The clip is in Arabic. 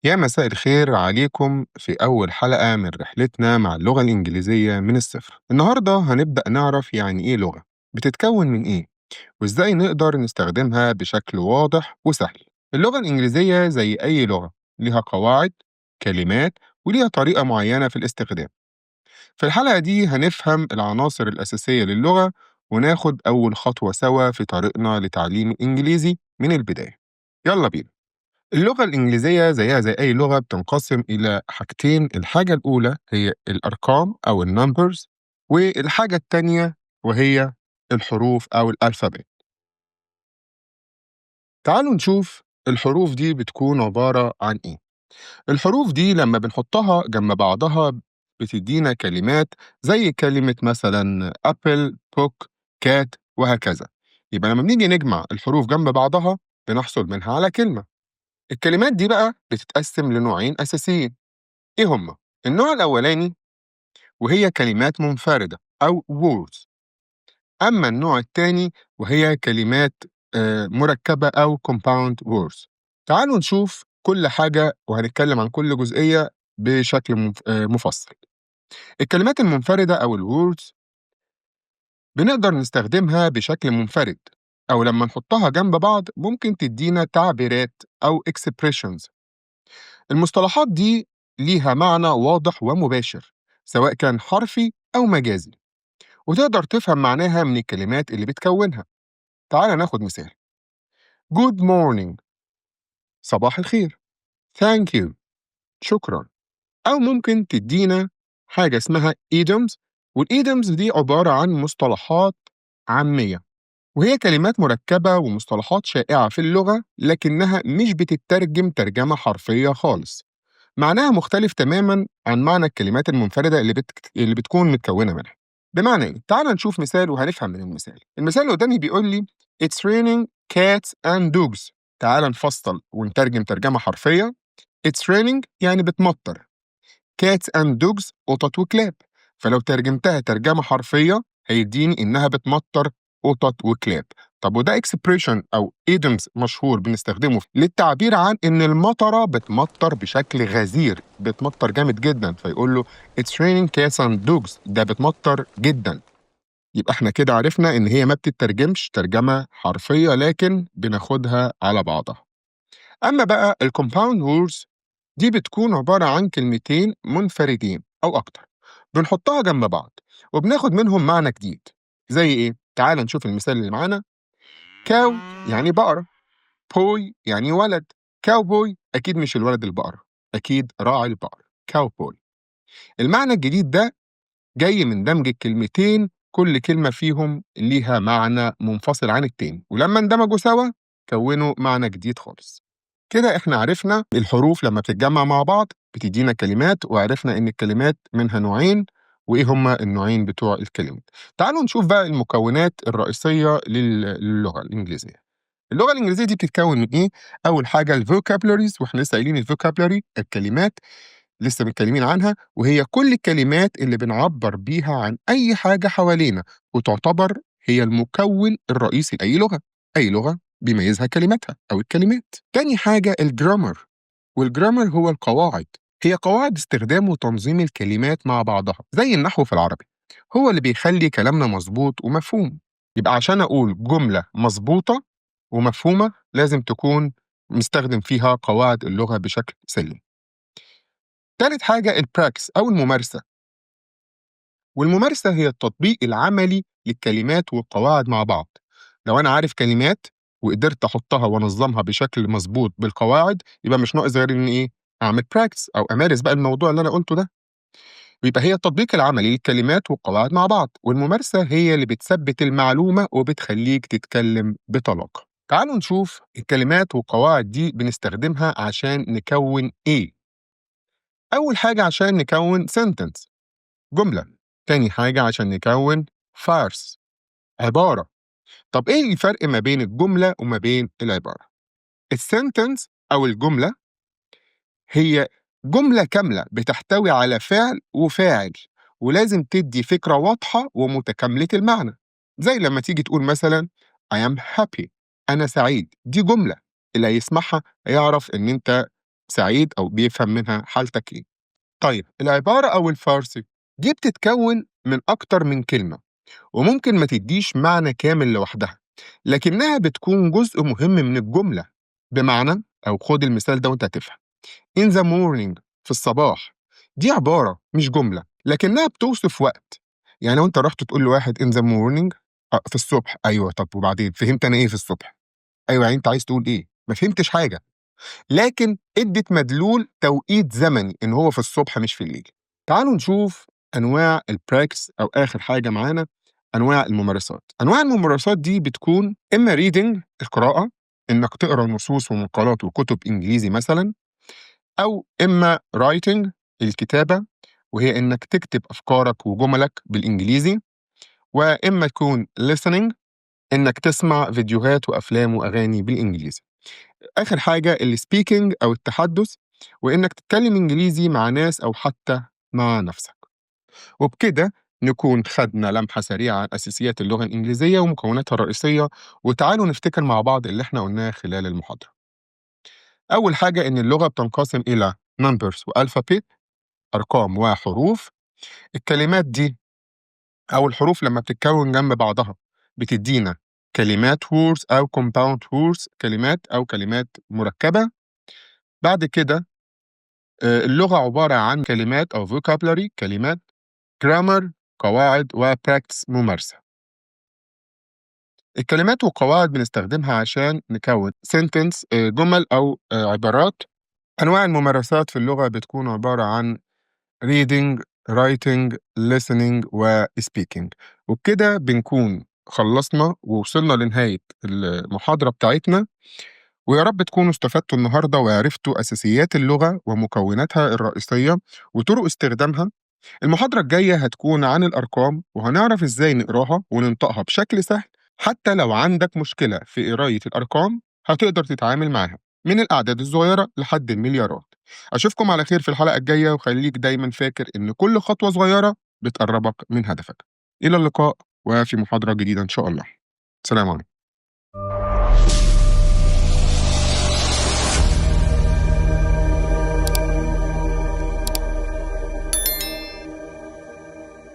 يا مساء الخير عليكم في أول حلقة من رحلتنا مع اللغة الإنجليزية من الصفر. النهاردة هنبدأ نعرف يعني إيه لغة، بتتكون من إيه، وإزاي نقدر نستخدمها بشكل واضح وسهل. اللغة الإنجليزية زي أي لغة ليها قواعد، كلمات، وليها طريقة معينة في الاستخدام. في الحلقة دي هنفهم العناصر الأساسية للغة وناخد أول خطوة سوا في طريقنا لتعليم الإنجليزي من البداية. يلا بينا. اللغة الإنجليزية زيها زي أي لغة بتنقسم إلى حاجتين. الحاجة الأولى هي الأرقام أو النمبرز، والحاجة التانية وهي الحروف أو الألفابet. تعالوا نشوف الحروف دي بتكون عبارة عن إيه. الحروف دي لما بنحطها جنب بعضها بتدينا كلمات زي كلمة مثلا أبل، بوك، كات، وهكذا. يبقى لما بنيجي نجمع الحروف جنب بعضها بنحصل منها على كلمة. الكلمات دي بقى بتتقسم لنوعين أساسيين. إيه هما؟ النوع الأولاني وهي كلمات منفردة أو words. أما النوع التاني وهي كلمات مركبة أو compound words. تعالوا نشوف كل حاجة وهنتكلم عن كل جزئية بشكل مفصل. الكلمات المنفردة أو الwords بنقدر نستخدمها بشكل منفرد، أو لما نحطها جنب بعض ممكن تدينا تعبيرات أو expressions. المصطلحات دي ليها معنى واضح ومباشر، سواء كان حرفي أو مجازي، وتقدر تفهم معناها من الكلمات اللي بتكونها. تعال ناخد مثال. Good morning، صباح الخير. Thank you، شكرا. أو ممكن تدينا حاجة اسمها idioms، والidioms دي عبارة عن مصطلحات عامية، وهي كلمات مركبة ومصطلحات شائعة في اللغة لكنها مش بتترجم ترجمة حرفية خالص. معناها مختلف تماماً عن معنى الكلمات المنفردة اللي بتكون متكونة منها. بمعنى إيه؟ تعال نشوف مثال وهنفهم من المثال. المثال اللي قدامي بيقول لي It's raining cats and dogs. تعال نفصل ونترجم ترجمة حرفية. It's raining يعني بتمطر. cats and dogs قطط وكلاب. فلو ترجمتها ترجمة حرفية هيديني إنها بتمطر قطط وكلاب. طب وده expression أو idioms مشهور بنستخدمه للتعبير عن إن المطرة بتمطر بشكل غزير، بتمطر جامد جدا، فيقول له It's raining cats and dogs، ده بتمطر جدا. يبقى احنا كده عرفنا إن هي ما بتترجمش ترجمة حرفية لكن بناخدها على بعضها. أما بقى الكومباوند ووردز دي بتكون عبارة عن كلمتين منفردين أو أكتر، بنحطها جنب بعض وبناخد منهم معنى جديد. زي إيه؟ تعال نشوف المثال اللي معانا. كاو يعني بقرة، بوي يعني ولد. كاوبوي أكيد مش الولد البقرة، أكيد راعي البقر، كاوبوي. المعنى الجديد ده جاي من دمج الكلمتين، كل كلمة فيهم ليها معنى منفصل عن التاني، ولما اندمجوا سوا كونوا معنى جديد خالص. كده احنا عرفنا الحروف لما بتتجمع مع بعض بتدينا كلمات، وعرفنا ان الكلمات منها نوعين وايه هما النوعين بتوع الكلمات. تعالوا نشوف بقى المكونات الرئيسية للغة الإنجليزية. اللغة الإنجليزية دي بتتكون من إيه؟ أول حاجة الفوكابلريز، وإحنا لسه قايلين الفوكابلري الكلمات لسه متكلمين عنها، وهي كل الكلمات اللي بنعبر بيها عن أي حاجة حوالينا، وتعتبر هي المكون الرئيسي لأي لغة. أي لغة بيميزها كلماتها أو الكلمات. تاني حاجة الجرامر، والجرامر هو القواعد، هي قواعد استخدام وتنظيم الكلمات مع بعضها زي النحو في العربي، هو اللي بيخلي كلامنا مظبوط ومفهوم. يبقى عشان أقول جملة مظبوطة ومفهومة لازم تكون مستخدم فيها قواعد اللغة بشكل سليم. تالت حاجة البراكس أو الممارسة، والممارسة هي التطبيق العملي للكلمات والقواعد مع بعض. لو أنا عارف كلمات وقدرت أحطها وأنظمها بشكل مظبوط بالقواعد يبقى مش ناقص غير إن إيه؟ أعمل براكتس أو أمارس بقى الموضوع اللي أنا قلته ده. يبقى هي التطبيق العملي للكلمات والقواعد مع بعض، والممارسة هي اللي بتثبت المعلومة وبتخليك تتكلم بطلاقة. تعالوا نشوف الكلمات والقواعد دي بنستخدمها عشان نكون إيه. أول حاجة عشان نكون sentence، جملة. تاني حاجة عشان نكون farce، عبارة. طب إيه الفرق ما بين الجملة وما بين العبارة؟ السنتنس أو الجملة هي جملة كاملة بتحتوي على فعل وفاعل، ولازم تدي فكرة واضحة ومتكاملة المعنى. زي لما تيجي تقول مثلا I am happy، أنا سعيد، دي جملة اللي هيسمعها هيعرف إن أنت سعيد أو بيفهم منها حالتك إيه. طيب العبارة أو الفرس دي بتتكون من أكتر من كلمة، وممكن ما تديش معنى كامل لوحدها، لكنها بتكون جزء مهم من الجملة. بمعنى، أو خد المثال ده وأنت هتفهم: in the morning، في الصباح. دي عبارة مش جملة، لكنها بتوصف وقت. يعني لو أنت رحت تقول لواحد in the morning، في الصبح، أيوه، طب وبعدين فهمت أنا إيه في الصبح؟ أيوه، يعني أنت عايز تقول إيه؟ ما فهمتش حاجة، لكن ادت مدلول توقيت زمني إن هو في الصبح مش في الليل. تعالوا نشوف أنواع البراكس، أو آخر حاجة معانا أنواع الممارسات. أنواع الممارسات دي بتكون إما reading، القراءة، إنك تقرأ نصوص ومقالات وكتب إنجليزي مثلا، أو إما writing، الكتابة، وهي إنك تكتب أفكارك وجملك بالإنجليزي، وإما تكون listening، إنك تسمع فيديوهات وأفلام وأغاني بالإنجليزي. آخر حاجة الspeaking أو التحدث، وإنك تتكلم إنجليزي مع ناس أو حتى مع نفسك. وبكده نكون خدنا لمحة سريعة عن أساسيات اللغة الإنجليزية ومكوناتها الرئيسية، وتعالوا نفتكر مع بعض اللي احنا قلناه خلال المحاضرة. أول حاجة إن اللغة بتنقسم إلى numbers وalphabet، أرقام وحروف. الكلمات دي أو الحروف لما بتتكون جنب بعضها بتدينا كلمات words أو compound words، كلمات أو كلمات مركبة. بعد كده اللغة عبارة عن كلمات أو vocabulary، كلمات، grammar، قواعد، وpractice، ممارسة. الكلمات والقواعد بنستخدمها عشان نكون sentence، جمل أو عبارات. أنواع الممارسات في اللغة بتكون عبارة عن reading، writing، listening، و speaking. وبكده بنكون خلصنا ووصلنا لنهاية المحاضرة بتاعتنا، ويا رب تكونوا استفدتوا النهاردة وعرفتوا أساسيات اللغة ومكوناتها الرئيسية وطرق استخدامها. المحاضرة الجاية هتكون عن الأرقام، وهنعرف إزاي نقراها وننطقها بشكل سهل. حتى لو عندك مشكلة في قراية الأرقام هتقدر تتعامل معاها، من الأعداد الصغيرة لحد المليارات. أشوفكم على خير في الحلقة الجاية، وخليك دايما فاكر إن كل خطوة صغيرة بتقربك من هدفك. إلى اللقاء، وفي محاضرة جديدة إن شاء الله. سلام عليكم.